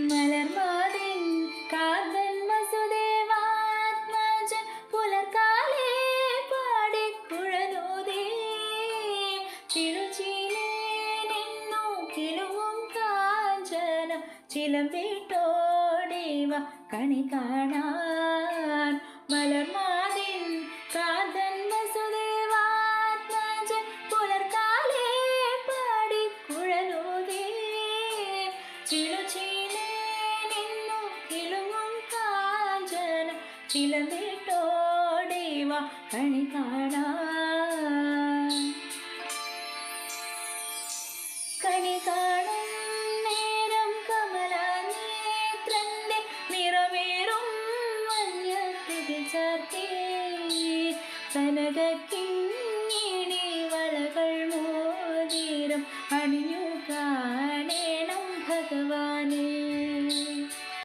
മലർമാതിൻ കാതൻ വസുദേവാത്മജൻ പുലർക്കാലേ പാടിക്കുഴലൂതേ തിരുചീലേനെന്നു കിലുവും കാഞ്ചന ചിലമ്പിട്ടോടിവ കണി കാണാൻ മലർമാതിൻ കാതൻ വസുദേവാത്മജൻ പുലർക്കാലേ പാടിക്കുഴലൂതേ ചിലുചീലേനെന്നു കിലുവും കാഞ്ചന ചിലമ്പിട്ടോടിവ കണി കാണാൻ കണി കാണും നേരം കമലാനേത്രന്റെ നിറവേറും മഞ്ഞത്തിരി ചാർത്തി കനകക്കിങ്ങിണി വളകൾ മോതിരം അണിഞ്ഞു കാണേണം ഭഗവാനേ